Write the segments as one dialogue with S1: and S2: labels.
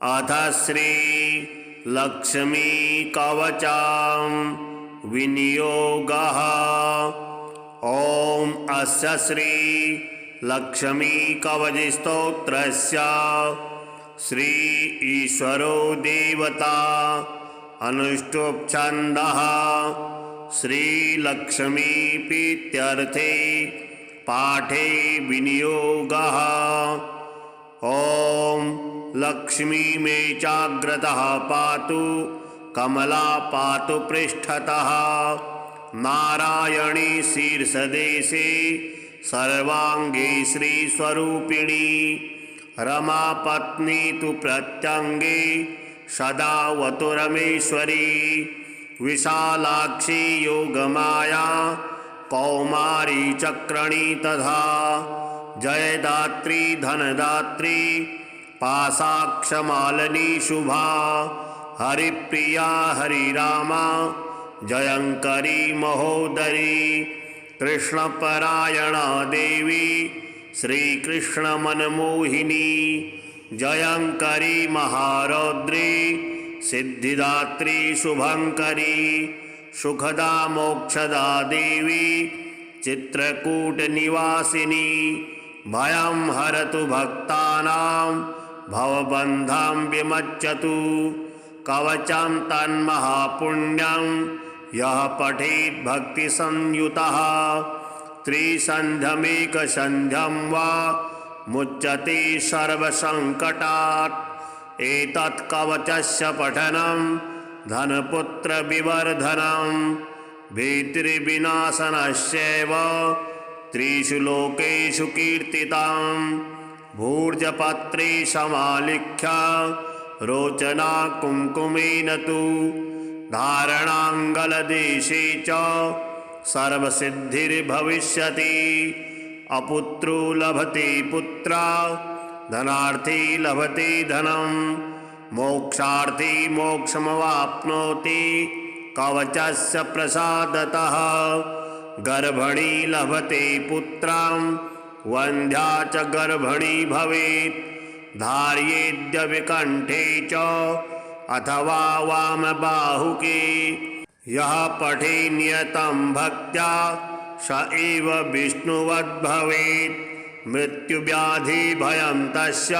S1: अथ श्री लक्ष्मी कवचं विनियोगः। ॐ अस्य श्री लक्ष्मी कवच स्तोत्रस्य श्री ईश्वरो देवता अनुष्टुप् छन्दः श्री लक्ष्मी प्रीत्यर्थे पाठे विनियोगः। ॐ लक्ष्मी मे चाग्रतः पातु कमला पातु पृष्ठतः नारायणी शीर्षदेशे सर्वांगे श्रीस्वरूपिणी रमापत्नी तु प्रत्यंगे सदा वतुरमेश्वरी विशालाक्षी योगमाया कौमारी चक्रणी तथा जयदात्री धनदात्री पाशाक्षमालिनी शुभा हरिप्रिया हरिरामा जयंकरी महोदरी कृष्णपरायणा देवी श्रीकृष्ण मनमोहिनी जयंकरी महारौद्री सिद्धिदात्री शुभंकरी सुखदा मोक्षदा देवी चित्रकूट निवासिनी भयं हरतु भक्तानां भवबन्धं विमज्जतु कवचं तन्महापुण्यं यः पठेत् भक्तिसंयुतः त्रिसन्ध्यमेकसन्ध्यं वा मुच्यते सर्वसङ्कटात्। एतत् कवचस्य पठनं धनपुत्रविवर्धनं भीतिर्विनाशनस्यैव त्रिषु लोकेषु कीर्तितं। भूर्जपत्रे समालिख्य रोचना कुङ्कुमेन तु धारणाङ्गलदेशे च सर्वसिद्धिर्भविष्यति। अपुत्रो लभते पुत्रा धनार्थी लभते धनं मोक्षार्थी मोक्षमवाप्नोति कवचस्य प्रसादतः। गर्भणी लभते पुत्रां वन्ध्या च गर्भणी भवेत् धार्येद्य विकण्ठे च अथवा वामबाहुके। यः पठे नियतं भक्त्या स एव विष्णुवद्भवेत् मृत्युव्याधिभयं तस्य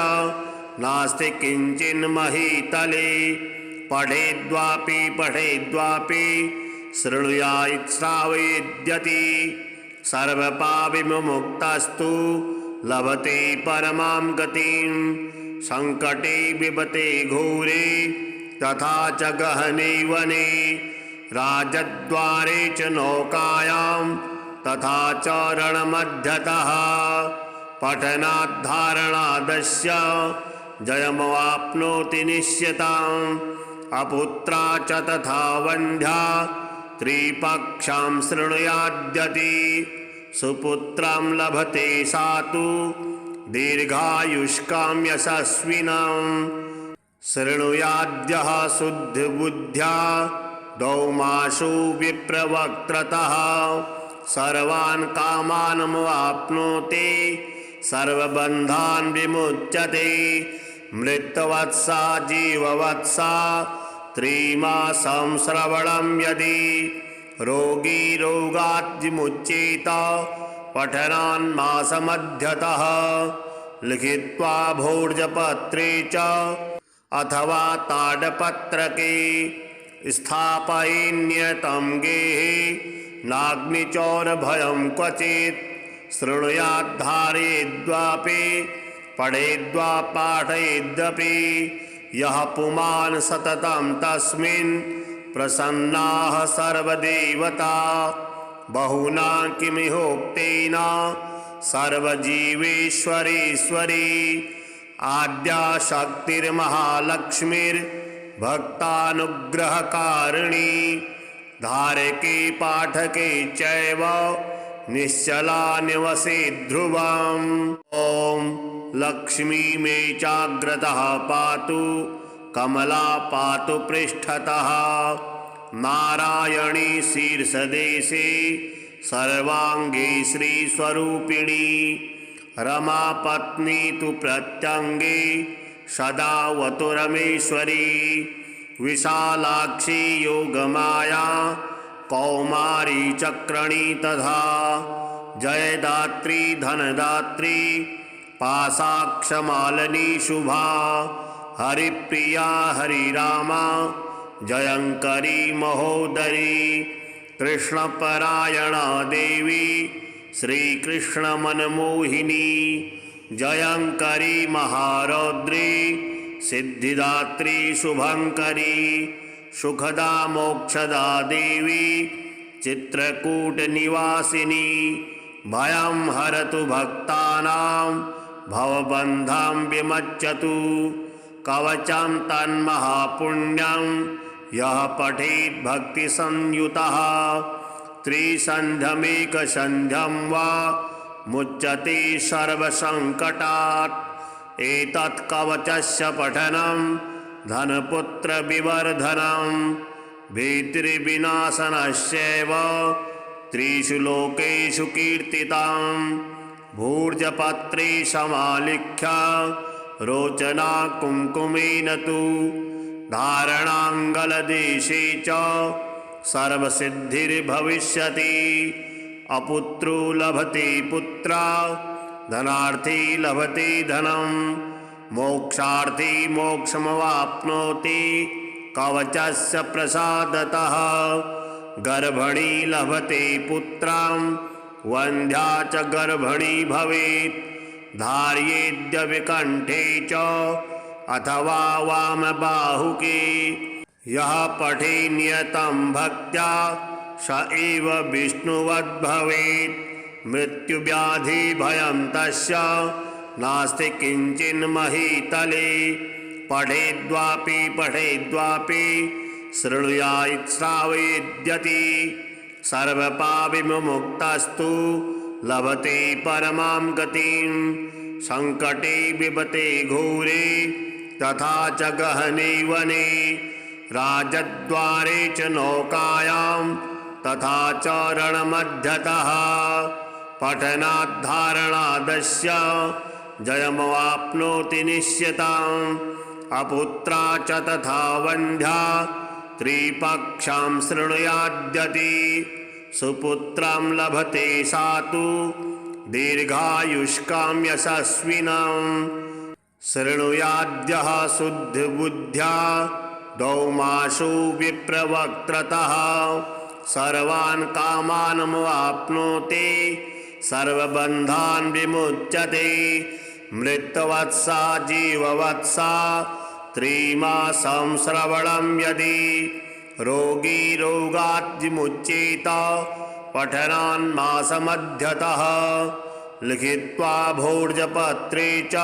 S1: नास्ति किञ्चिन्महीतले। पठेद्वापि शृणुयात् श्रावयेद्यति सर्वपापविमुक्तस्तु लभते परमां गतिं। संकटे विपते घोरे तथा च गहने वने राजद्वारे च नौकायां तथा च रणमध्यतः पठनाद्धारणादस्य जयमवाप्नोति निश्चितम्। अपुत्रा च तथा वन्ध्या त्रिपक्षां शृणुयाद्यति सुपुत्रं लभते सा तु दीर्घायुष्कां यशस्विनं। शृणुयाद्यः शुद्धबुद्ध्या दौमासु विप्रवक्त्रतः सर्वान् कामानमवाप्नोति सर्वबन्धान् विमुच्यते। मृतवत्सा जीववत्सा त्रिमासं श्रवणं यदि रोगी रोगात् विमुच्येत पठनान्मासमध्यतः। लिखित्वा भोर्जपत्रे च अथवा ताडपत्रके स्थापयेन्नियतं गेहे नाग्निचौरभयं क्वचित्। शृणुयाद्धारयेद्वापि पठेद्वा पाठयेद्यपि यः पुमान् सततं तस्मिन् प्रसन्नाः सर्वदेवता। बहुना किमिहोक्तेन सर्वजीवेश्वरेश्वरी आद्या शक्तिर्महालक्ष्मीर्भक्तानुग्रहकारिणी धारके पाठके चैव निश्चला निवसेत् ध्रुवम्। ॐ लक्ष्मी मे चाग्रतः पातु कमला पातु पृष्ठतः नारायणी शीर्षदेशे सर्वांगे श्रीस्वरूपिणी रमापत्नी तु प्रत्यंगे सदा वतुरमेश्वरी विशालाक्षी योगमाया कौमारी चक्रणी तथा जयदात्री धनदात्री पाशाक्षमालिनी शुभा हरिप्रिया हरिरामा जयंकरी महोदरी कृष्णपरायणा देवी श्रीकृष्णमनमोहिनी जयंकरी महारौद्री सिद्धिदात्री शुभंकरी सुखदा मोक्षदा देवी चित्रकूटनिवासिनी भयं हरतु भक्तानां भवबन्धं विमच्यतु कवचं तन्महापुण्यं यः पठेत् भक्तिसंयुतः त्रिसन्ध्यमेकसन्ध्यं वा मुच्यते सर्वसङ्कटात् एतत् कवचस्य पठनं धनपुत्रविवर्धनं भीतिर्विनाशनस्यैव त्रिषु लोकेषु कीर्तितं भूर्जपत्रे समालिख्य रोचना कुङ्कुमेन तु धारणाङ्गलदेशे च सर्वसिद्धिर्भविष्यति अपुत्रो लभते पुत्रा धनार्थी लभते धनं मोक्षार्थी मोक्षमवाप्नोति कवचस्य प्रसादतः गर्भणी लभते पुत्रां वन्ध्या च गर्भणी भवेत् धार्येद्य विकण्ठे च अथवा वामबाहुके यः पठे नियतं भक्त्या स एव विष्णुवद्भवेत् मृत्युव्याधिभयं तस्य नास्ति किञ्चिन्महीतले पठेद्वापि शृणुयात् श्रावयेद्यति सर्वपापविमुक्तस्तु लभते परमां गतिं संकटे विपते घोरे तथा च गहने वने राजद्वारे च नौकायां तथा च रणमध्यतः पठनाद्धारणादस्य जयमवाप्नोति निश्चिताम् अपुत्रा च तथा वन्ध्या त्रिपक्षां शृणुयाद्यति सुपुत्रं लभते सा तु दीर्घायुष्कां यशस्विनं शृणुयाद्यः शुद्धबुद्ध्या दौमासु विप्रवक्त्रतः सर्वान् कामानमवाप्नोति सर्वबन्धान् विमुच्यते मृतवत्सा जीववत्सा त्रिमासं श्रवणं यदि रोगी रोगात् विमुच्येत पठनान्मासमध्यतः लिखित्वा भोर्जपत्रे च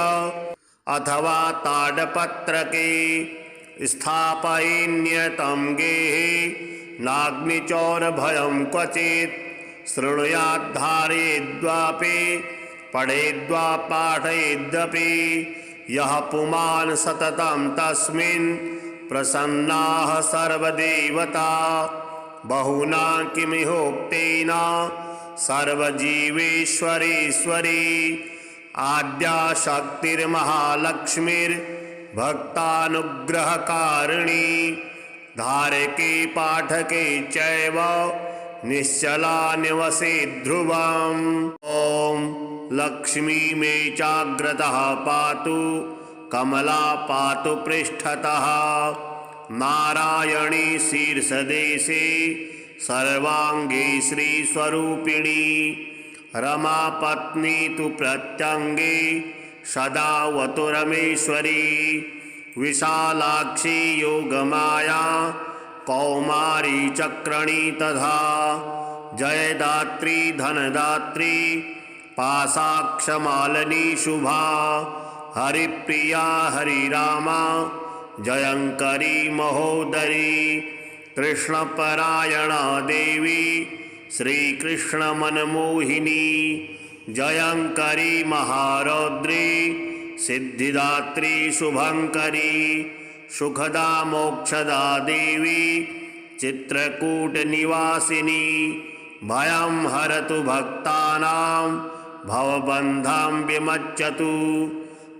S1: अथवा ताडपत्रके स्थापयेन्नियतं गेहे नाग्निचौरभयं क्वचित् शृणुयाद्धारयेद्वापि पठेद्वा पाठयेद्यपि यः पुमान् सततं तस्मिन् प्रसन्नाः सर्वदेवता बहुना किमिहोक्तेन सर्वजीवेश्वरेश्वरी आद्या शक्तिर्महालक्ष्मीर्भक्तानुग्रहकारिणी धारके पाठके चैव निश्चला निवसे ध्रुवम् ॐ लक्ष्मी मे चाग्रतः पातु कमला पातु पृष्ठतः नारायणी शीर्षदेशे सर्वांगे श्रीस्वरूपिणी रमा पत्नी तु प्रत्यंगे सदा वतुरमेश्वरी विशालाक्षी योगमाया कौमारी चक्रणी तथा जयदात्री धनदात्री पाशाक्षमालिनी शुभा हरिप्रिया हरिरामा जयंकरी महोदरी कृष्णपरायणा देवी श्रीकृष्णमनमोहिनी जयंकरी महारौद्री सिद्धिदात्री शुभंकरी सुखदा मोक्षदा देवी चित्रकूटनिवासिनी भयं हरतु भक्तानां भवबन्धं विमच्यतु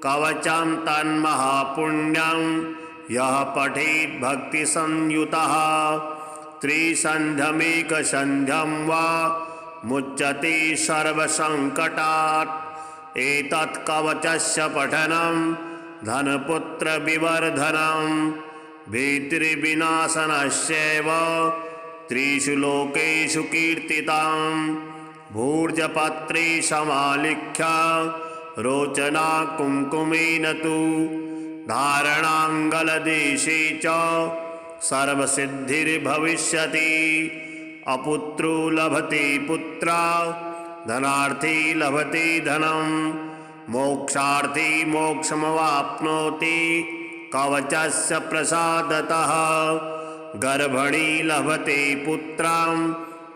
S1: कवचं तन्महापुण्यं यः पठेत् भक्तिसंयुतः त्रिसन्ध्यमेकसन्ध्यं वा मुच्यते सर्वसङ्कटात्। एतत् कवचस्य पठनं धनपुत्रविवर्धनं भीतिर्विनाशनस्यैव त्रिषु लोकेषु कीर्तितं। भूर्जपत्रे समालिख्य रोचना कुङ्कुमेन तु धारणाङ्गलदेशे च सर्वसिद्धिर्भविष्यति। अपुत्रो लभते पुत्रा धनार्थी लभते धनं मोक्षार्थी मोक्षमवाप्नोति कवचस्य प्रसादतः। गर्भणी लभते पुत्रां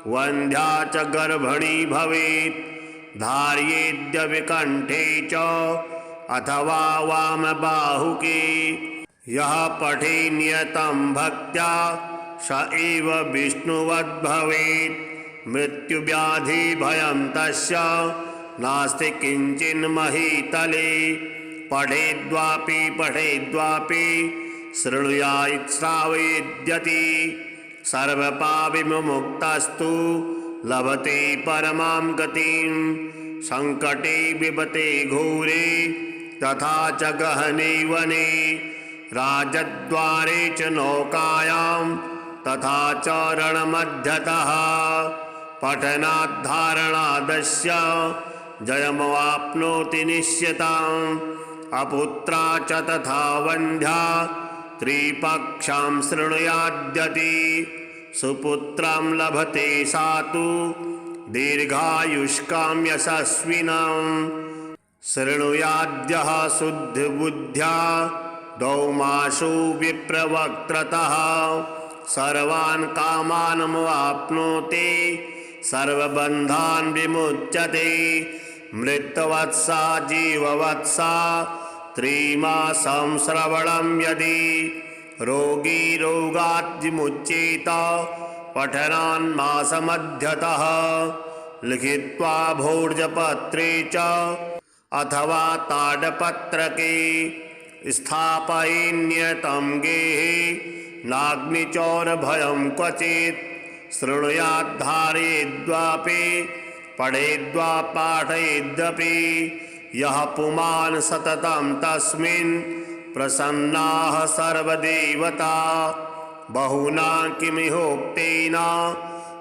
S1: वन्ध्या च गर्भणी भवेत् धार्येद्य विकण्ठे च अथवा वामबाहुके। यः पठे नियतं भक्त्या स एव विष्णुवद्भवेत् मृत्युव्याधिभयं तस्य नास्ति किञ्चिन्महीतले। पठेद्वापि शृणुयात् श्रावयेद्यति सर्वपापविमुक्तस्तु लभते परमां गतिं। संकटे विपते घोरे तथा च गहने वने राजद्वारे च नौकायां तथा च रणमध्यतः पठनाद्धारणादस्य जयमवाप्नोति निश्चितम्। अपुत्रा च तथा वन्ध्या त्रिपक्षां शृणुयाद्यति सुपुत्रं लभते सा तु दीर्घायुष्कां यशस्विनं। शृणुयाद्यः शुद्धबुद्ध्या दौमासु विप्रवक्त्रतः सर्वान् कामानमवाप्नोति सर्वबन्धान् विमुच्यते। मृतवत्सा जीववत्सा त्रिमासं श्रवणं यदि रोगी रोगात् विमुच्येत पठनान्मासमध्यतः। लिखित्वा भोर्जपत्रे च अथवा ताडपत्रके स्थापयेन्नियतं गेहे नाग्निचौरभयं क्वचित्। शृणुयाद्धारयेद्वापि पठेद्वा पाठयेद्यपि यः पुमान् सततं तस्मिन् प्रसन्नाः सर्वदेवता। बहुना किमिहोक्तेन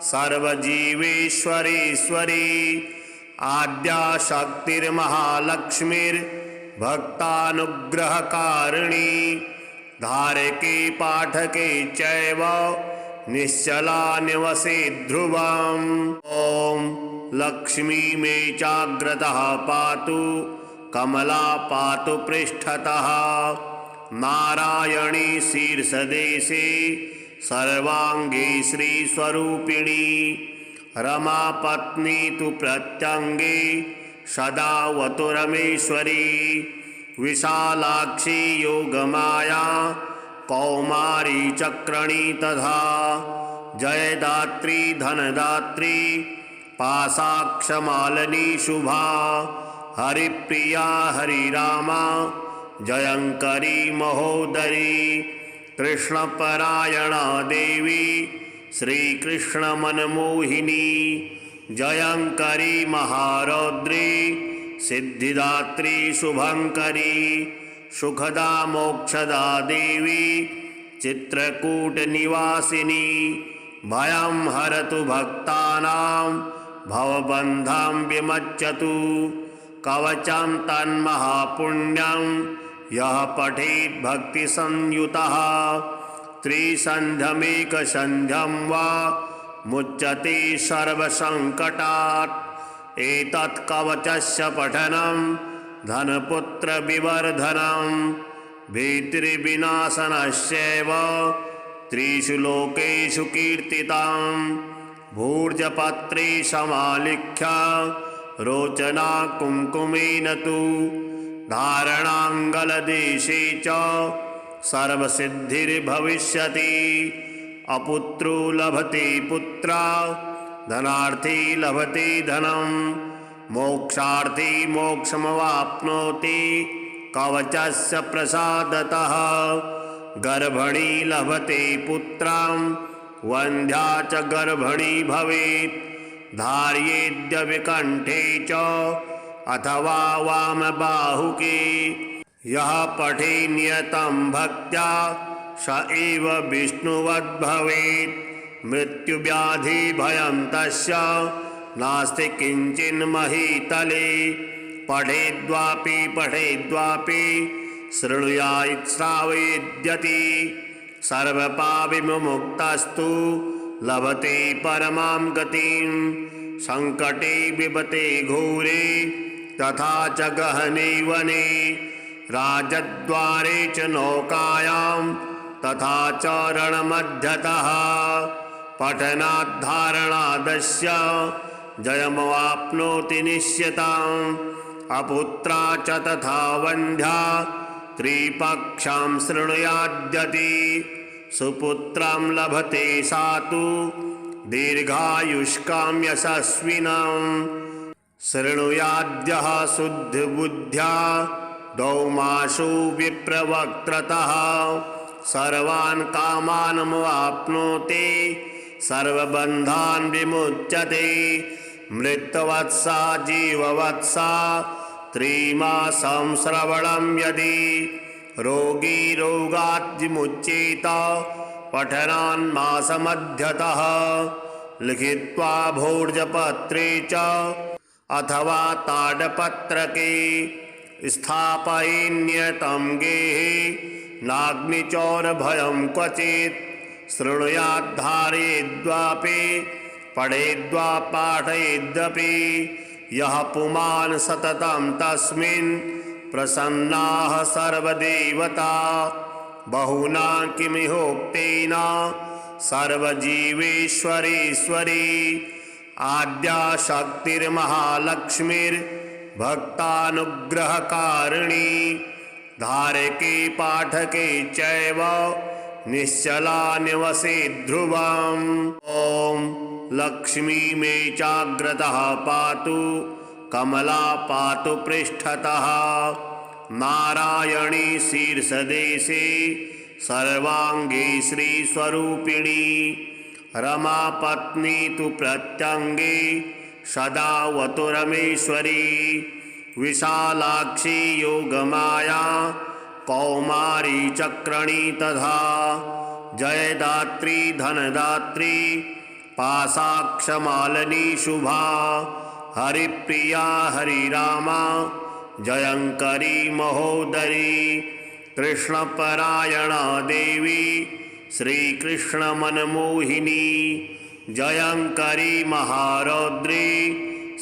S1: सर्वजीवेश्वरेश्वरी आद्या शक्तिर्महालक्ष्मीर्भक्तानुग्रहकारिणी धारके पाठके चैव निश्चला निवसे ध्रुवम्। ॐ लक्ष्मी मे चाग्रतः पातु कमला पातु पृष्ठतः नारायणी शीर्षदेशे सर्वाङ्गे श्रीस्वरूपिणी रमापत्नी तु प्रत्यङ्गे सदा वतुरमेश्वरी विशालाक्षी योगमाया कौमारी चक्रणी तथा जयदात्री धनदात्री पाशाक्षमालिनी शुभा हरिप्रिया हरिरामा जयंकरी महोदरी कृष्णपरायणा देवी श्रीकृष्णमनमोहिनी जयंकरी महारौद्री सिद्धिदात्री शुभंकरी सुखदा मोक्षदा देवी चित्रकूटनिवासिनी भयं हरतु भक्तानां भवबन्धं विमच्यतु कवचं तन्महापुण्यं यः पठेत् भक्तिसंयुतः त्रिसन्ध्यमेकसन्ध्यं वा मुच्यते सर्वसङ्कटात्। एतत् कवचस्य पठनं धनपुत्रविवर्धनं भीतिर्विनाशनस्यैव त्रिषु लोकेषु कीर्तितं। भूर्जपत्रे समालिख्य रोचना कुङ्कुमेन तु धारणाङ्गलदेशे च सर्वसिद्धिर्भविष्यति। अपुत्रो लभते पुत्रा धनार्थी लभते धनं मोक्षार्थी मोक्षमवाप्नोति कवचस्य प्रसादतः गर्भणी लभते पुत्रां वन्ध्या च गर्भणी भवेत् धार्येद्य विकण्ठे च अथवा वामबाहुके यः पठे नियतं भक्त्या स एव विष्णुवद्भवेत् मृत्युव्याधिभयं तस्य नास्ति किञ्चिन्महीतले पठेद्वापि शृणुयात् श्रावयेद्यति सर्वपापविमुक्तस्तु लभते परमां गतिं संकटे विपते घोरे तथा च गहने वने राजद्वारे च नौकायां तथा च रणमध्यतः पठनाद्धारणादस्य जयमवाप्नोति निश्चिताम् अपुत्रा च तथा वन्ध्या त्रिपक्षां शृणुयाद्यति सुपुत्रं लभते सा तु दीर्घायुष्कां यशस्विनां शृणुयाद्यः शुद्धबुद्ध्या दौमासु विप्रवक्त्रतः सर्वान् कामानमवाप्नोति सर्वबन्धान् विमुच्यते मृतवत्सा जीववत्सा त्रिमासं श्रवणं यदि रोगी रोगात् विमुच्येत पठनान्मासमध्यतः लिखित्वा भोजपत्रे च अथवा ताडपत्रके स्थापयेन्यतं गेहे नाग्निचौरभयं क्वचित् शृणुयाद्धारयेद्वापि पठेद्वा पाठयेदपि यः पुमान् सततं तस्मिन् प्रसन्नाः सर्वदेवता बहुना किमिहोक्तेन सर्वजीवेश्वरेश्वरी आद्या शक्तिर्महालक्ष्मीर्भक्तानुग्रहकारिणी धारके पाठके चैव निश्चला निवसे ध्रुवम् ॐ लक्ष्मी मे चाग्रतः पातु कमला पातु पृष्ठतः नारायणी शीर्षदेशे सर्वाङ्गे श्रीस्वरूपिणी रमा पत्नी तु प्रत्यङ्गे सदा वतुरमेश्वरी विशालाक्षी योगमाया कौमारी चक्रणी तथा जयदात्री धनदात्री पाशाक्षमालिनी शुभा हरिप्रिया हरिरामा जयंकरी महोदरी कृष्णपरायणा देवी श्रीकृष्णमनमोहिनी जयंकरी महारौद्री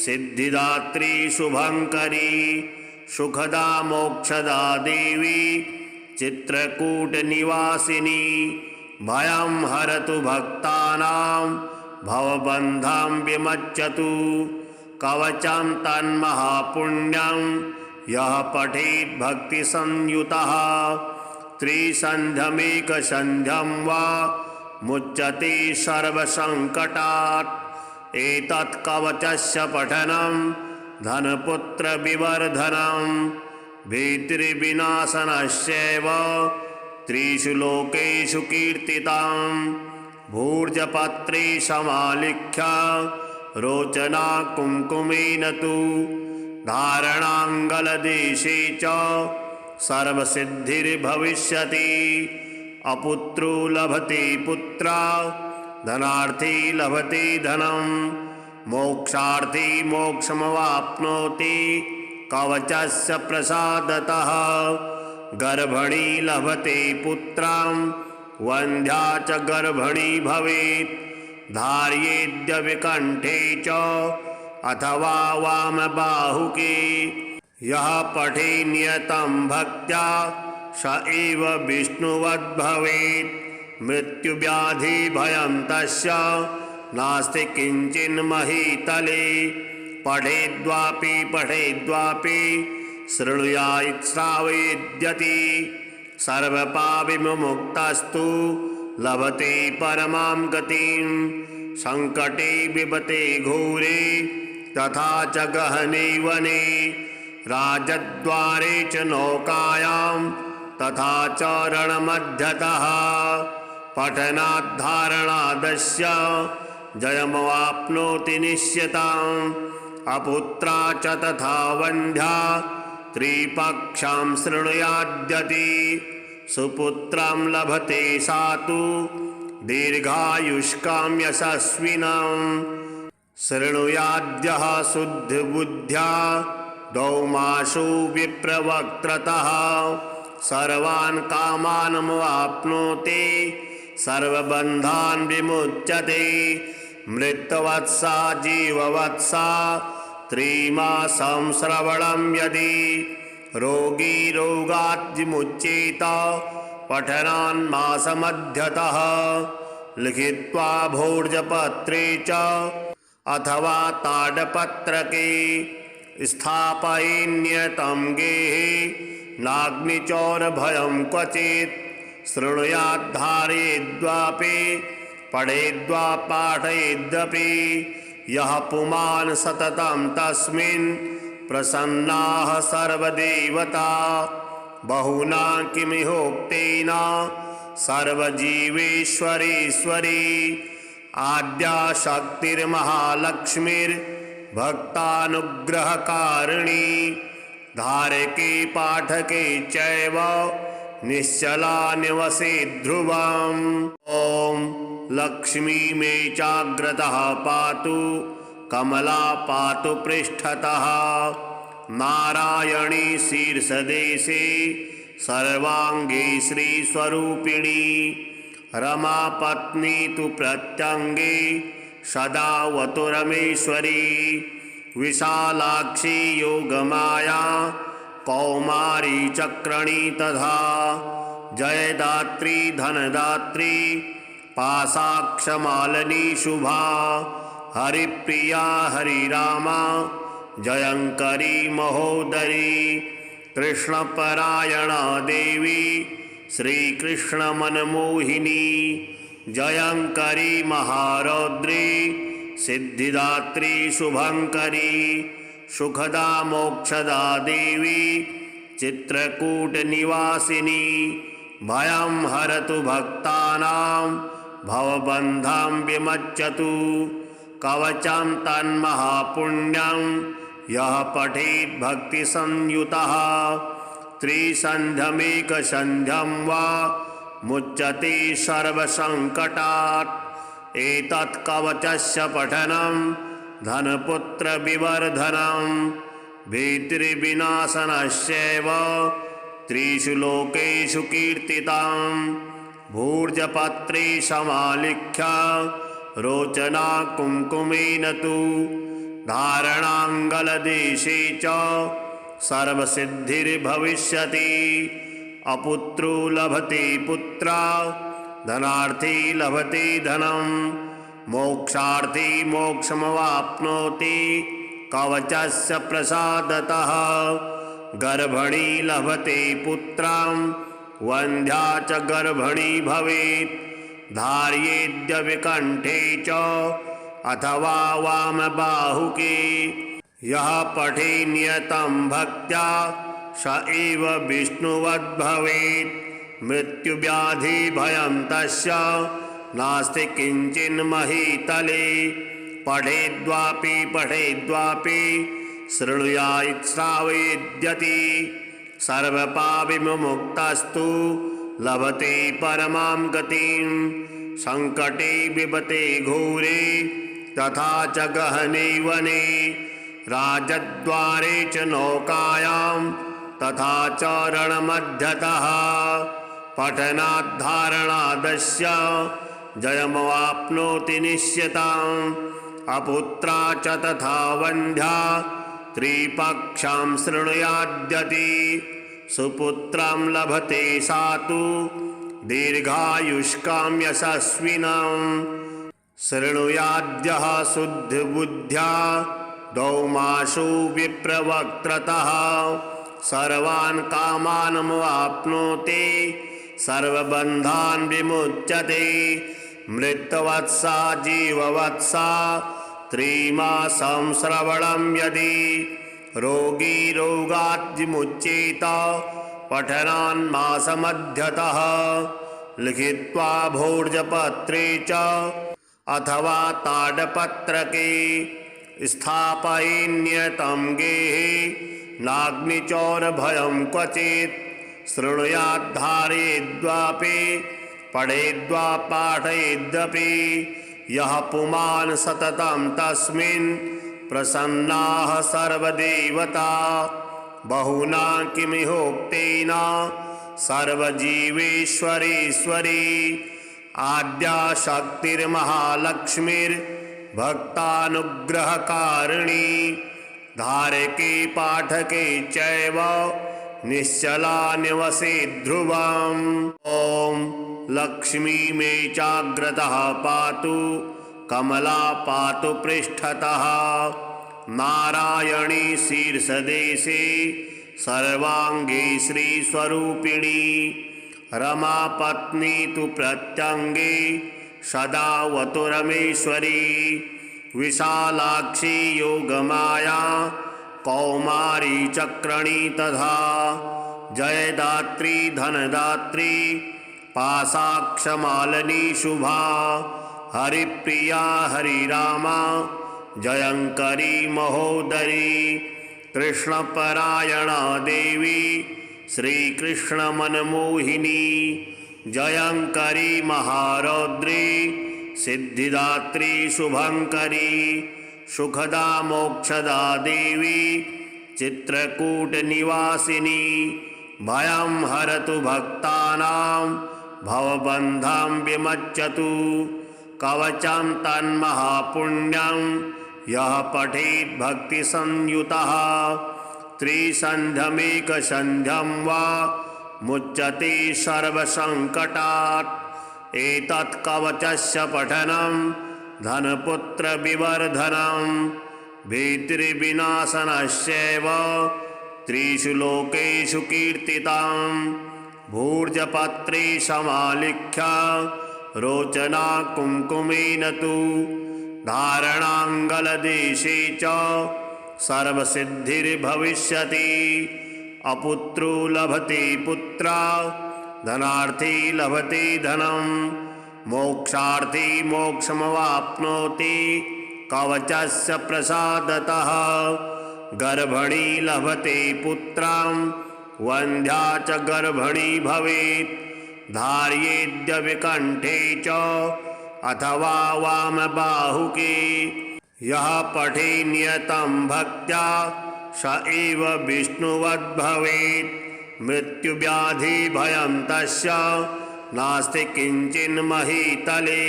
S1: सिद्धिदात्री शुभंकरी सुखदा मोक्षदा देवी चित्रकूटनिवासिनी भयं हरतु भक्तानां भवबन्धं विमच्यतु कवचं तन्महापुण्यं यः पठेत् भक्तिसंयुतः त्रिसन्ध्यमेकसन्ध्यं वा मुच्यते सर्वसङ्कटात् एतत् कवचस्य पठनं धनपुत्रविवर्धनं भीतिर्विनाशनस्यैव त्रिषु लोकेषु कीर्तितं भूर्जपत्रे समालिख्य रोचना कुङ्कुमेन तु धारणाङ्गलदेशे च सर्वसिद्धिर्भविष्यति अपुत्रो लभते पुत्रा धनार्थी लभते धनं मोक्षार्थी मोक्षमवाप्नोति कवचस्य प्रसादतः गर्भणी लभते पुत्रां वन्ध्या च गर्भणी भवेत् धार्येद्य विकण्ठे च अथवा वामबाहुके यः पठे नियतं भक्त्या स एव विष्णुवद्भवेत् मृत्युव्याधिभयं तस्य नास्ति किञ्चिन्महीतले पठेद्वापि शृणुयात् श्रावयेद्यति सर्वपापविमुक्तस्तु लभते परमां गतिं संकटे विपते घोरे तथा च गहने वने राजद्वारे च नौकायां तथा च रणमध्यतः पठनाद्धारणादस्य जयमवाप्नोति निश्यताम् अपुत्रा च तथा वन्ध्या त्रिपक्षां शृणुयाद्यति सुपुत्रं लभते सा तु दीर्घायुष्कां यशस्विनाम् शृणुयाद्यः शुद्धबुद्ध्या दौमासु विप्रवक्त्रतः सर्वान् कामानमवाप्नोति सर्वबन्धान् विमुच्यते मृतवत्सा जीववत्सा त्रिमासं श्रवणं यदि रोगी रोगात् विमुच्येत पठनान्मासमध्यतः लिखित्वा भोजपत्रे च अथवा ताडपत्रके स्थापयेन्यतं गेहे नाग्निचौरभयं क्वचित् शृणुयाद्धारयेद्वापि पठेद्वा पाठयेदपि यः पुमान् सततं तस्मिन् प्रसन्नाः सर्वदेवता बहुना किमिहोक्तेन सर्वजीवेश्वरेश्वरी आद्या शक्तिर्महालक्ष्मीर्भक्तानुग्रहकारिणी धारके पाठके चैव निश्चला निवसे ध्रुवम् ॐ लक्ष्मी मे चाग्रतः पातु कमला पातु पृष्ठतः नारायणी शीर्षदेशे सर्वाङ्गे श्रीस्वरूपिणी रमा पत्नी तु प्रत्यङ्गे सदा वतुरमेश्वरी विशालाक्षी योगमाया कौमारी चक्रणी तथा जयदात्री धनदात्री पाशाक्षमालिनी शुभा हरिप्रिया हरिरामा जयंकरी महोदरी कृष्णपरायणा देवी श्रीकृष्णमनमोहिनी जयंकरी महारौद्री सिद्धिदात्री शुभंकरी सुखदा मोक्षदा देवी चित्रकूटनिवासिनी भयं हरतु भक्तानां भवबन्धं विमच्यतु कवचं तन्महापुण्यं यः पठेत् भक्तिसंयुतः त्रिसन्ध्यमेकसन्ध्यं वा मुच्यते सर्वसङ्कटात् एतत् कवचस्य पठनं धनपुत्रविवर्धनं भीतिर्विनाशनस्यैव त्रिषु लोकेषु कीर्तितं भूर्जपत्रे समालिख्य रोचना कुङ्कुमेन तु धारणाङ्गलदेशे च सर्वसिद्धिर्भविष्यति अपुत्रो लभते पुत्रा धनार्थी लभते धनं मोक्षार्थी मोक्षमवाप्नोति कवचस्य प्रसादतः गर्भणी लभते पुत्रां वन्ध्या च गर्भणी भवेत् धार्येद्य विकण्ठे च अथवा वामबाहुके यः पठे नियतं भक्त्या स एव विष्णुवद्भवेत् मृत्युव्याधिभयं तस्य नास्ति किञ्चिन्महीतले पठेद्वापि शृणुयात् श्रावयेद्यति सर्वपापविमुक्तस्तु लभते परमां गतिं संकटे विपते घोरे तथा च गहने वने राजद्वारे च नौकायां तथा च रणमध्यतः पठनाद्धारणादस्य जयमवाप्नोति निश्यताम् अपुत्रा च तथा वन्ध्या त्रिपक्षां शृणुयाद्यति सुपुत्रं लभते सा तु दीर्घायुष्कां यशस्विनाम् शृणुयाद्यः शुद्धबुद्ध्या दौमासु विप्रवक्त्रतः सर्वान् कामानमवाप्नोति सर्वबन्धान् विमुच्यते मृतवत्सा जीववत्सा त्रिमासं श्रवणं यदि रोगी रोगात् विमुच्येत पठनान्मासमध्यतः लिखित्वा भोजपत्रे च अथवा ताडपत्रके स्थापयेन्यतं गेहे नाग्निचौरभयं क्वचित् शृणुयाद्धारयेद्वापि पठेद्वा पाठयेद्यपि यः पुमान् सततं तस्मिन् प्रसन्नाः सर्वदेवता बहुना किमिहोक्तेन सर्वजीवेश्वरेश्वरी आद्या शक्तिर्महालक्ष्मीर्भक्तानुग्रहकारिणी धारके पाठके चैव निश्चला निवसे ध्रुवम्। ॐ लक्ष्मी मे चाग्रतः पातु कमला पातु पृष्ठतः नारायणी शीर्षदेशे सर्वांगे श्रीस्वरूपिणी रमा पत्नी तु प्रत्यंगे सदा वतुरमेश्वरी विशालाक्षी योगमाया कौमारी चक्रणी तथा जयदात्री धनदात्री पाशाक्षमालिनी शुभा हरिप्रिया हरिरामा जयंकरी महोदरी कृष्णपरायणा देवी श्रीकृष्णमनमोहिनी जयंकरी महारौद्री सिद्धिदात्री शुभंकरी सुखदा मोक्षदा देवी चित्रकूटनिवासिनी भयं हरतु भक्तानां भवबन्धं विमज्जतु कवचं तन्महापुण्यं यः पठेत् भक्तिसंयुतः त्रिसन्ध्यमेकसन्ध्यं वा मुच्यते सर्वसङ्कटात् एतत् कवचस्य पठनं धनपुत्रविवर्धनं भीतिर्विनाशनस्यैव त्रिषु लोकेषु कीर्तितं भूर्जपत्रे समालिख्य रोचना कुङ्कुमेन तु धारणाङ्गलदेशे च सर्वसिद्धिर्भविष्यति अपुत्रो लभते पुत्रा धनार्थी लभते धनं मोक्षार्थी मोक्षमवाप्नोति कवचस्य प्रसादतः गर्भणी लभते पुत्रां वन्ध्या च गर्भणी भवेत् धार्येद्य विकण्ठे च अथवा वामबाहुके यः पठे नियतं भक्त्या स एव विष्णुवद्भवेत् मृत्युव्याधिभयं तस्य नास्ति किञ्चिन्महीतले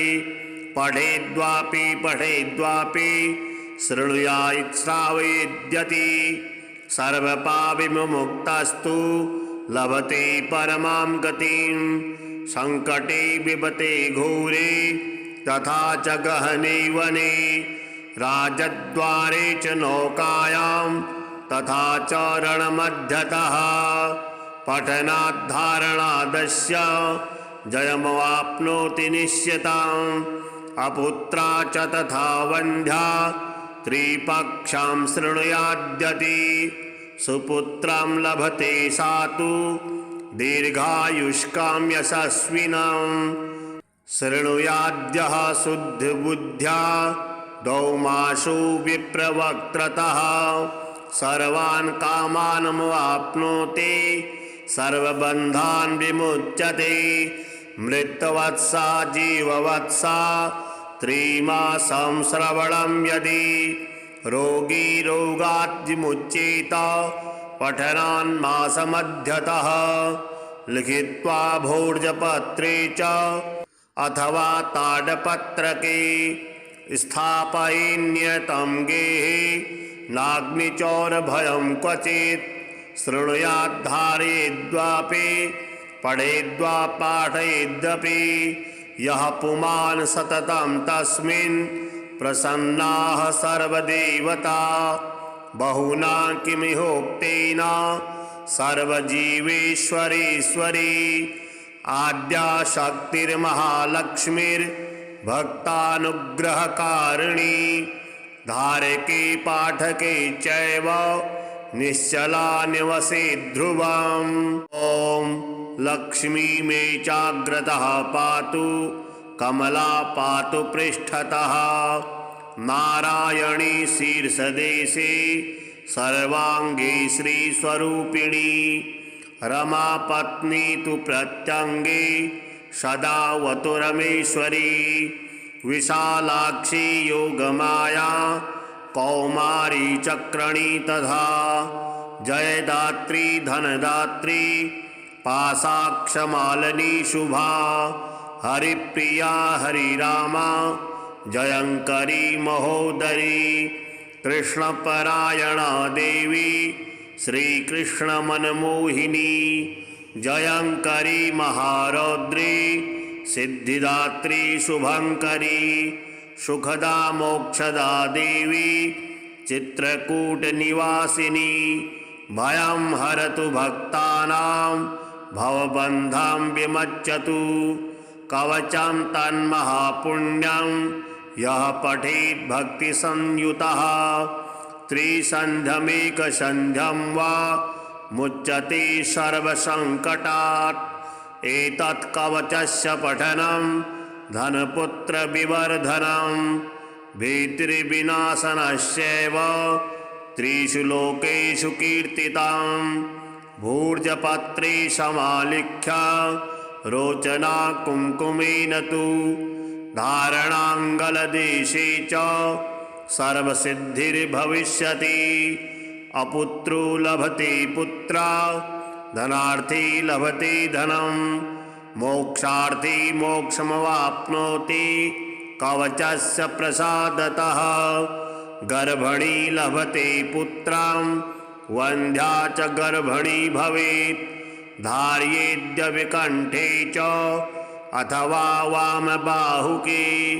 S1: पठेद्वापि पठेद्वापि शृणुयात् श्रावयेद्यति सर्वपापविमुक्तस्तु लभते परमां गतिं संकटे विपते घोरे तथा च गहने वने राजद्वारे च नौकायां तथा च रणमध्यतः पठनाद्धारणादस्य जयमवाप्नोति निश्चितम् अपुत्रा च तथा वन्ध्या त्रिपक्षां शृणुयाद्यति सुपुत्रं लभते सा तु दीर्घायुष्कां यशस्विनं शृणुयाद्यः शुद्धबुद्ध्या दौमासु विप्रवक्त्रतः सर्वान् कामानमवाप्नोति सर्वबन्धान् विमुच्यते मृतवत्सा जीववत्सा त्रिमासं श्रवणं यदि रोगी रोगात् विमुच्येत पठनान्मासमध्यतः लिखित्वा भोजपत्रे च अथवा ताडपत्रके स्थापयेन्यतं गेहे नाग्निचौरभयं क्वचित् शृणुयाद्धारयेद्वापि पठेद्वा पाठयेद्यपि यः पुमान् सततं तस्मिन् प्रसन्नाः सर्वदेवता बहुना किमिहोक्तेन सर्वजीवेश्वरेश्वरी आद्या शक्तिर्महालक्ष्मीर्भक्तानुग्रहकारिणी धारके पाठके चैव निश्चला निवसे ध्रुवम्। ॐ लक्ष्मी मे चाग्रतः पातु कमला पातु पृष्ठतः। नारायणी शीर्षदेशे सर्वांगे श्रीस्वरूपिणी। रमा पत्नी तु प्रत्यंगे सदा वतुरमेश्वरी। विशालाक्षी योगमाया कौमारी चक्रणी तथा। जयदात्री धनदात्री पाशाक्षमालिनी शुभा। हरिप्रिया हरिरामा जयंकरी महोदरी। कृष्णपरायणा देवी श्रीकृष्णमनमोहिनी। जयंकरी महारौद्री सिद्धिदात्री शुभंकरी। सुखदा मोक्षदा देवी चित्रकूटनिवासिनी। भयं हरतु भक्तानां भवबन्धं विमज्जतु। कवचं तन्महापुण्यं यः पठेत् भक्तिसंयुतः। त्रिसन्ध्यमेकसन्ध्यं वा मुच्यते सर्वसङ्कटात्। एतत् कवचस्य पठनं धनपुत्रविवर्धनं। भीतिर्विनाशनस्यैव त्रिषु लोकेषु कीर्तितं। भूर्जपत्रे समालिख्य रोचना कुङ्कुमेन तु। धारणाङ्गलदेशे च सर्वसिद्धिर्भविष्यति। अपुत्रो लभते पुत्रा धनार्थी लभते धनं। मोक्षार्थी मोक्षमवाप्नोति कवचस्य प्रसादतः। गर्भणी लभते पुत्रां वन्ध्या च गर्भणी भवेत्। धार्येद्य कंठे च अथवा वामबाहुके।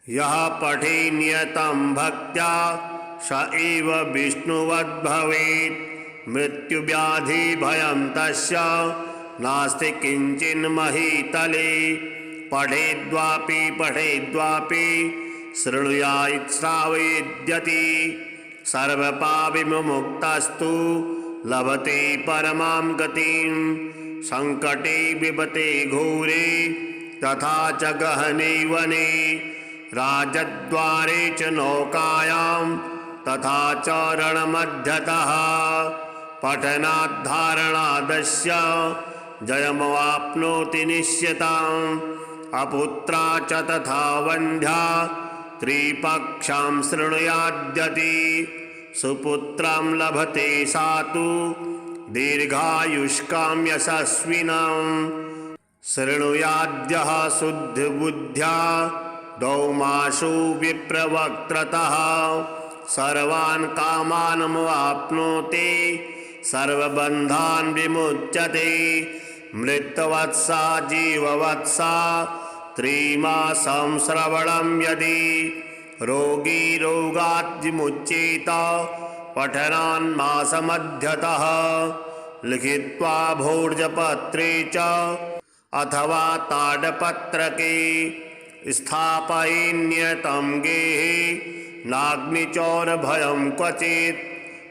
S1: यः पठे नियतं भक्त्या स एव विष्णुवद्भवेत्। मृत्युव्याधिभयं तस्य नास्ति किञ्चिन्महीतले। पठेद्वापि पठेद्वापि शृणुयात् श्रावयेद्यति। सर्वपापविमुक्तस्तु लभते परमां गतिं। संकटे विपते घोरे तथा च गहने वने। राजद्वारे च नौकायां तथा च रणमध्यतः। पठनाद्धारणादस्य जयमवाप्नोति निश्चितम्। अपुत्रा च तथा वन्ध्या त्रिपक्षां शृणुयाद्यति। सुपुत्रं लभते सा तु दीर्घायुष्कां यशस्विनम्। शृणुयाद्यः शुद्धबुद्ध्या दौमासु विप्रवक्त्रतः। सर्वान् कामानमवाप्नोति सर्वबन्धान् विमुच्यते। मृतवत्सा जीववत्सा त्रिमासं श्रवणं यदि। रोगी रोगात् विमुच्येत पठनान्मासमध्यतः। लिखित्वा भोर्जपत्रे च अथवा ताडपत्रके। स्थापयेन्नियतं गेहे नाग्निचौरभयं क्वचित्।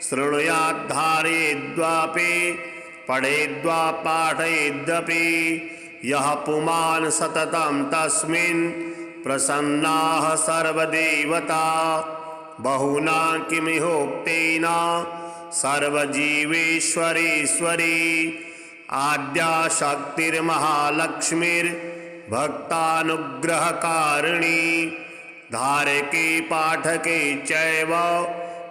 S1: शृणुयाद्धारयेद्वापि पठेद्वा पाठयेद्यपि। यः पुमान् सततं तस्मिन् प्रसन्नाः सर्वदेवता। बहुना किमिहोक्तेन सर्वजीवेश्वरेश्वरी। आद्या शक्तिर्महालक्ष्मीर्भक्तानुग्रहकारिणी। धारके पाठके चैव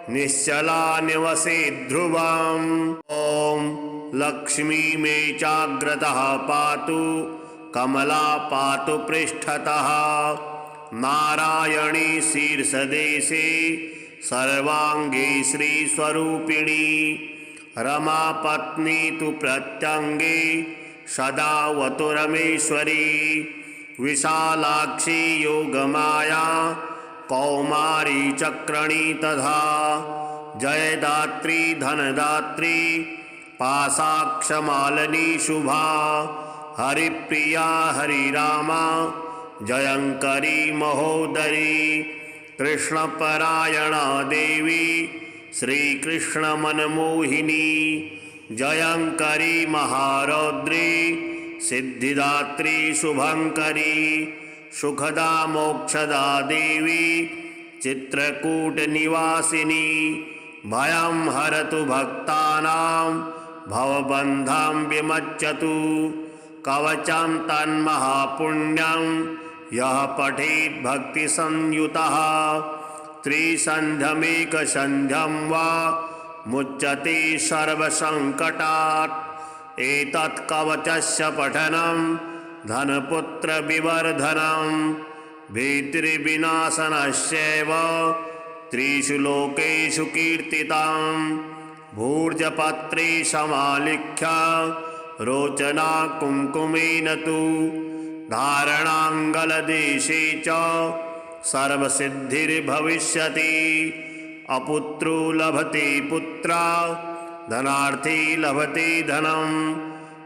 S1: निश्चला निवसे ध्रुवम्। ॐ लक्ष्मी मे चाग्रतः पातु कमला पातु पृष्ठतः। नारायणी शीर्षदेशे सर्वांगे श्रीस्वरूपिणी। रमा पत्नी तु प्रत्यंगे सदा वतुरमेश्वरी। विशालाक्षी योगमाया कौमारी चक्रणी तथा। जयदात्री धनदात्री पाशाक्षमालिनी शुभा। हरिप्रिया हरिरामा जयंकरी महोदरी। कृष्णपरायणा देवी श्रीकृष्णमनमोहिनी जयंकरी महारौद्री सिद्धिदात्री शुभंकरी सुखदा मोक्षदा देवी चित्रकूटनिवासिनी भयं हरतु भक्तानां भवबन्धं विमज्जतु कवचं तन्महापुण्यं यः पठेत् भक्तिसंयुतः त्रिसन्ध्यमेकसन्ध्यं वा मुच्यते सर्वसङ्कटात् एतत् कवचस्य पठनं धनपुत्रविवर्धनं भीतिर्विनाशनस्यैव त्रिषु लोकेषु कीर्तितं भूर्जपत्रे समालिख्य रोचना कुङ्कुमेन तु धारणाङ्गलदेशे च सर्वसिद्धिर्भविष्यति अपुत्रो लभते पुत्रा धनार्थी लभते धनं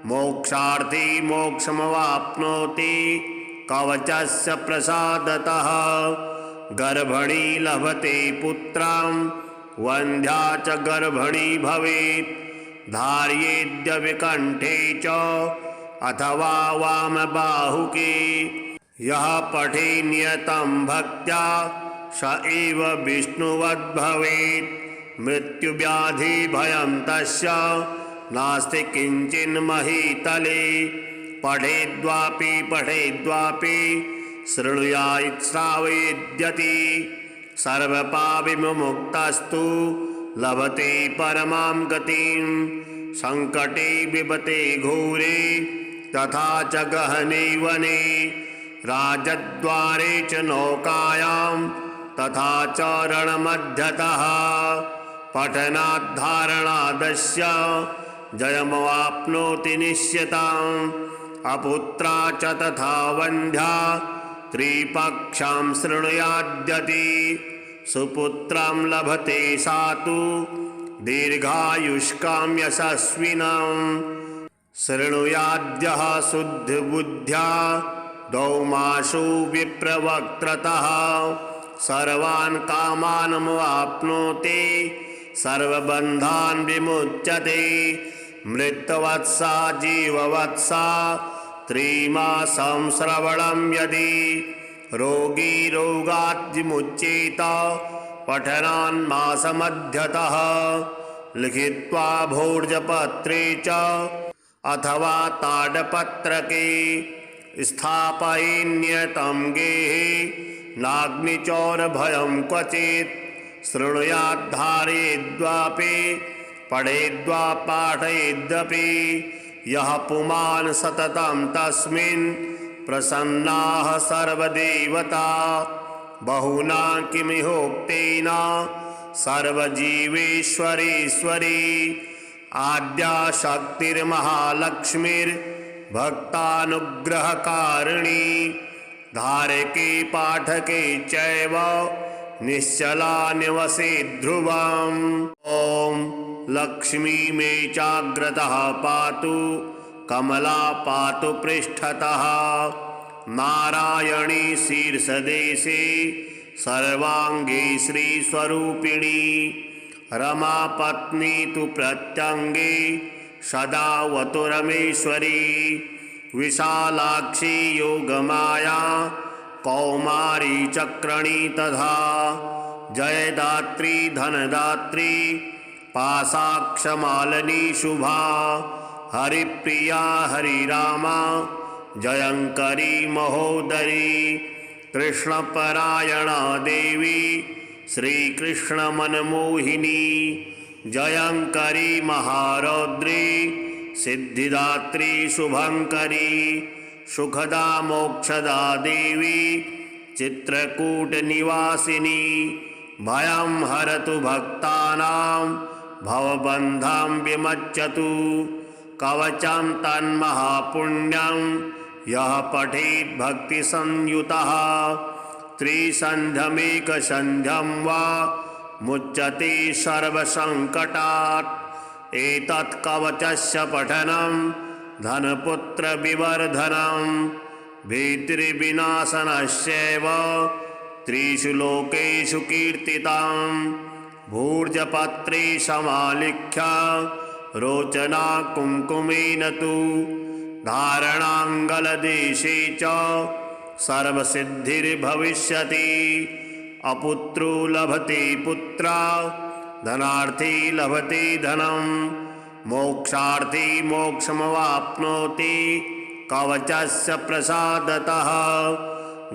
S1: मोक्षार्थी मोक्षमवाप्नोति कवचस्य प्रसादतः गर्भणी लभते पुत्रां वन्ध्या च गर्भणी भवेत् धार्येद्य विकण्ठे च अथवा वामबाहुके यः पठे नियतं भक्त्या स एव विष्णुवद्भवेत् मृत्युव्याधिभयं तस्य नास्ति किञ्चिन्महीतले पठेद्वापि शृणुयात् श्रावयेद्यति सर्वपापविमुक्तस्तु लभते परमां गतिं संकटे विपते घोरे तथा च गहने वने राजद्वारे च नौकायां तथा च रणमध्यतः पठनाद्धारणादस्य जयमवाप्नोति निश्चितम् अपुत्रा च तथा वन्ध्या त्रिपक्षां शृणुयाद्यति सुपुत्रं लभते सा तु दीर्घायुष्कां यशस्विनं शृणुयाद्यः शुद्धबुद्ध्या दौमासु विप्रवक्त्रतः सर्वान् कामानमवाप्नोति सर्वबन्धान् विमुच्यते मृतवत्सा जीववत्सा त्रिमासं श्रवणं यदि रोगी रोगात् विमुच्येत पठनान्मासमध्यतः लिखित्वा भोर्जपत्रे च अथवा ताडपत्रके स्थापयेन्नियतं गेहे नाग्निचौरभयं क्वचित् शृणुयाद्धारयेद्वापि पठेद्वा पाठयेद्यपि यः पुमान् सततं तस्मिन् प्रसन्नाः सर्वदेवता बहुना किमिहोक्तेन सर्वजीवेश्वरेश्वरी आद्या शक्तिर्महालक्ष्मीर्भक्तानुग्रहकारिणी धारके पाठके चैव निश्चला निवसे ध्रुवम् ॐ लक्ष्मी मे चाग्रतः पातु कमला पातु पृष्ठतः नारायणी शीर्षदेशे सर्वाङ्गे श्रीस्वरूपिणी रमा पत्नी तु प्रत्यङ्गे सदा वतुरमेश्वरी विशालाक्षी योगमाया कौमारी चक्रणी तथा जयदात्री धनदात्री पाशाक्षमालिनी शुभा हरिप्रिया हरिरामा जयंकरी महोदरी कृष्णपरायणा देवी श्रीकृष्णमनमोहिनी जयंकरी महारौद्री सिद्धिदात्री शुभंकरी सुखदा मोक्षदा देवी चित्रकूटनिवासिनी भयं हरतु भक्तानां भवबन्धं विमज्जतु कवचं तन्महापुण्यं यः पठेत् भक्तिसंयुतः त्रिसन्ध्यमेकसन्ध्यं वा मुच्यते सर्वसङ्कटात् एतत् कवचस्य पठनं धनपुत्रविवर्धनं भीतिर्विनाशनस्यैव त्रिषु लोकेषु कीर्तितं भूर्जपत्रे समालिख्य रोचना कुङ्कुमेन तु धारणाङ्गलदेशे च सर्वसिद्धिर्भविष्यति। अपुत्रो लभते पुत्रा धनार्थी लभते धनं मोक्षार्थी मोक्षमवाप्नोति कवचस्य प्रसादतः।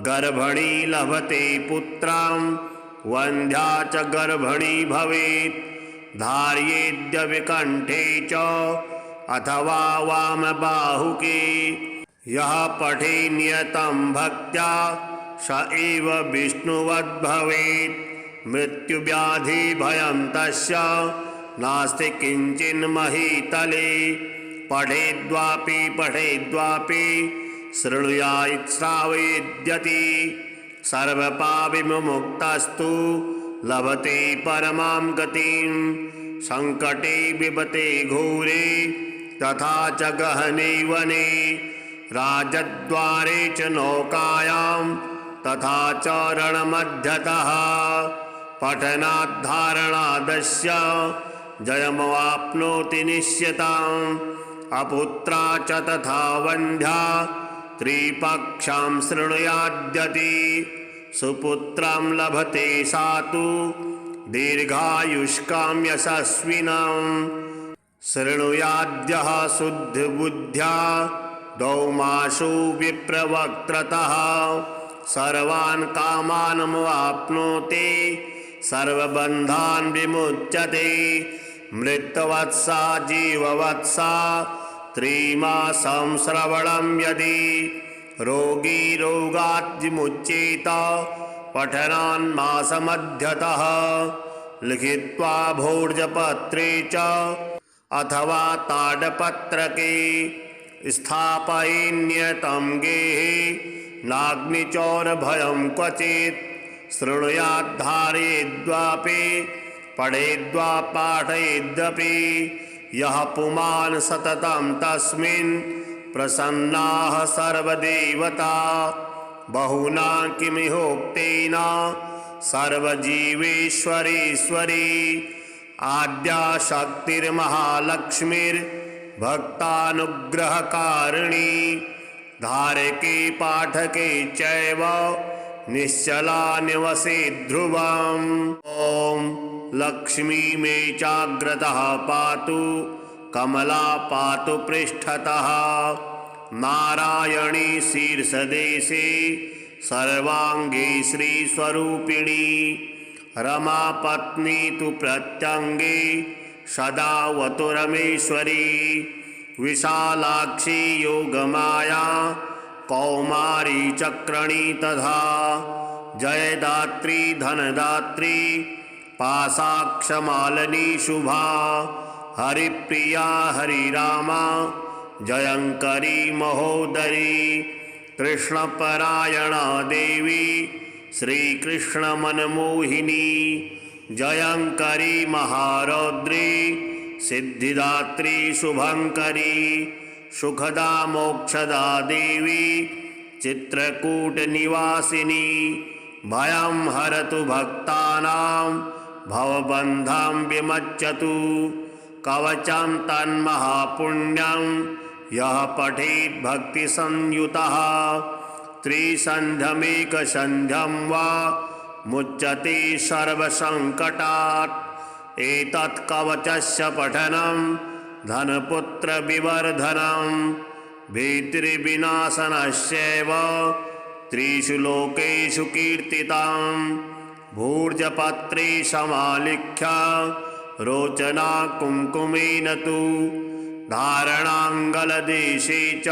S1: गर्भणी लभते पुत्रां वन्ध्या च गर्भणी भवेत् धार्येद्य विकण्ठे च अथवा वामबाहुके। यः पठे नियतं भक्त्या स एव विष्णुवद् भवेत् मृत्युव्याधिभयं तस्य नास्ति किञ्चिन्महीतले। पठेद्वापि पठेद्वापि शृणुयात् श्रावयेद्यति सर्वपापविमुक्तस्तु लभते परमां गतिं। संकटे विपते घोरे तथा च गहने वने राजद्वारे च नौकायां तथा च रणमध्यतः पठनाद्धारणादस्य जयमवाप्नोति निश्चितम्। अपुत्रा च तथा वन्ध्या त्रिपक्षां शृणुयाद्यति सुपुत्रं लभते सा तु दीर्घायुष्कां यशस्विनम्। शृणुयाद्यः शुद्धबुद्ध्या दौमासु विप्रवक्त्रतः सर्वान् कामानमवाप्नोति सर्वबन्धान् विमुच्यते। मृतवत्सा जीववत्सा त्रिमासं श्रवणं यदि रोगी रोगात् विमुच्येत पठनान्मासमध्यतः। लिखित्वा भोर्जपत्रे च अथवा ताडपत्रके स्थापयेन्नियतं गेहे नाग्निचौरभयं क्वचित्। शृणुयाद्धारयेद्वापि पठेद्वा पाठयेद्यपि यः पुमान् सततं तस्मिन् प्रसन्नाः सर्वदेवता। बहुना किमिहोक्तेन सर्वजीवेश्वरेश्वरी आद्या शक्तिर्महालक्ष्मीर्भक्तानुग्रहकारिणी धारके पाठके चैव निश्चला निवसे ध्रुवम्। ॐ लक्ष्मी मे चाग्रतः पातु कमला पातु पृष्ठतः नारायणी शीर्षदेशे सर्वाङ्गे श्रीस्वरूपिणी रमापत्नी तु प्रत्यङ्गे सदा वतु रमेश्वरी विशालाक्षी योगमाया कौमारी चक्रणी तथा जयदात्री धनदात्री पाशाक्षमालिनी शुभा हरिप्रिया हरिरामा जयंकरी महोदरी कृष्णपरायणा देवी श्रीकृष्णमनमोहिनी जयंकरी महारौद्री सिद्धिदात्री शुभंकरी सुखदा मोक्षदा देवी चित्रकूटनिवासिनी भयं हरतु भक्तानां भवबन्धं विमज्जतु कवचं तन्महापुण्यं यः पठेत् भक्तिसंयुतः त्रिसन्ध्यमेकसन्ध्यं वा मुच्यते सर्वसङ्कटात् एतत् कवचस्य पठनं धनपुत्रविवर्धनं भीतिर्विनाशनस्यैव त्रिषु लोकेषु कीर्तितं भूर्जपत्रे समालिख्य रोचना कुङ्कुमेन तु धारणाङ्गलदेशे च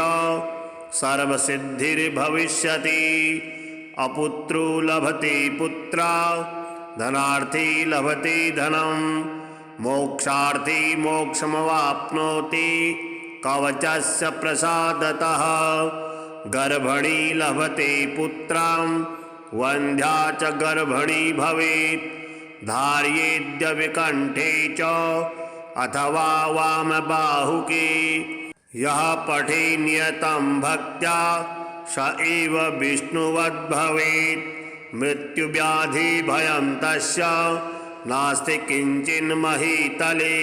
S1: सर्वसिद्धिर्भविष्यति। अपुत्रो लभते पुत्रा धनार्थी लभते धनं मोक्षार्थी मोक्षमवाप्नोति कवचस्य प्रसादतः। गर्भणी लभते पुत्रां वन्ध्या च गर्भणी भवेत् धार्येद्य विकण्ठे च अथवा वामबाहुके। यः पठे नियतं भक्त्या स एव विष्णुवद् भवेत् मृत्युव्याधिभयं तस्य नास्ति किञ्चिन्महीतले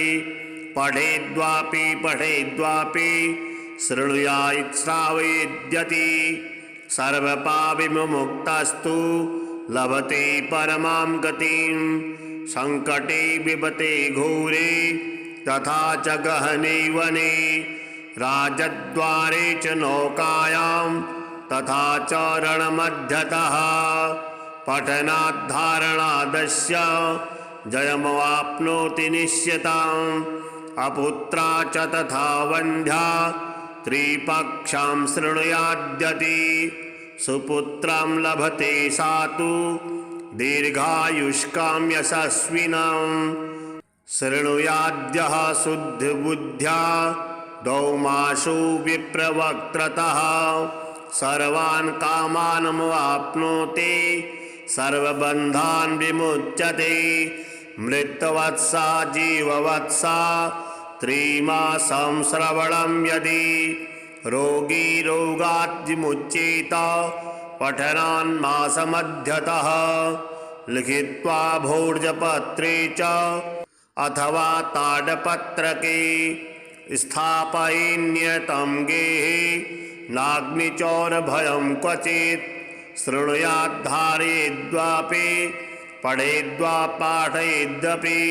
S1: पठेद्वापि पठेद्वापि शृणुयात् श्रावयेद्यति सर्वपापविमुक्तस्तु लभते परमां गतिं संकटे विपते घोरे तथा च गहने वने राजद्वारे च नौकायां तथा च रणमध्यतः पठनाद्धारणादस्य जयमवाप्नोति निश्चिताम् अपुत्रा च तथा वन्ध्या त्रिपक्षां शृणुयाद्यति सुपुत्रं लभते सा तु दीर्घायुष्कां यशस्विनम् शृणुयाद्यः शुद्धबुद्ध्या दौमासु विप्रवक्त्रतः सर्वान् कामानमवाप्नोति सर्वबन्धान् विमुच्यते मृतवत्सा जीववत्सा त्रिमासं श्रवणं यदि रोगी रोगात् विमुच्येत पठनान्मासमध्यतः लिखित्वा भोर्जपत्रे च अथवा ताडपत्रके स्थापयेन्यतं गेहे नाग्निचौरभयं क्वचित् शृणुयाद्धारयेद्वापि पठेद्वा पाठयेद्यपि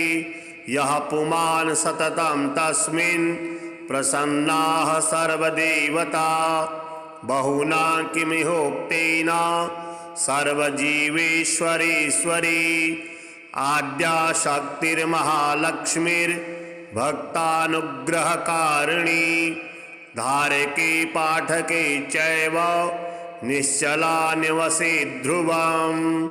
S1: यः पुमान् सततं तस्मिन् प्रसन्नाः सर्वदेवता बहुना किमिहोक्तेन सर्वजीवेश्वरेश्वरी आद्या शक्तिर्महालक्ष्मीर्भक्तानुग्रहकारिणी धारके पाठके चैव निश्चला निवसेत् ध्रुवम्।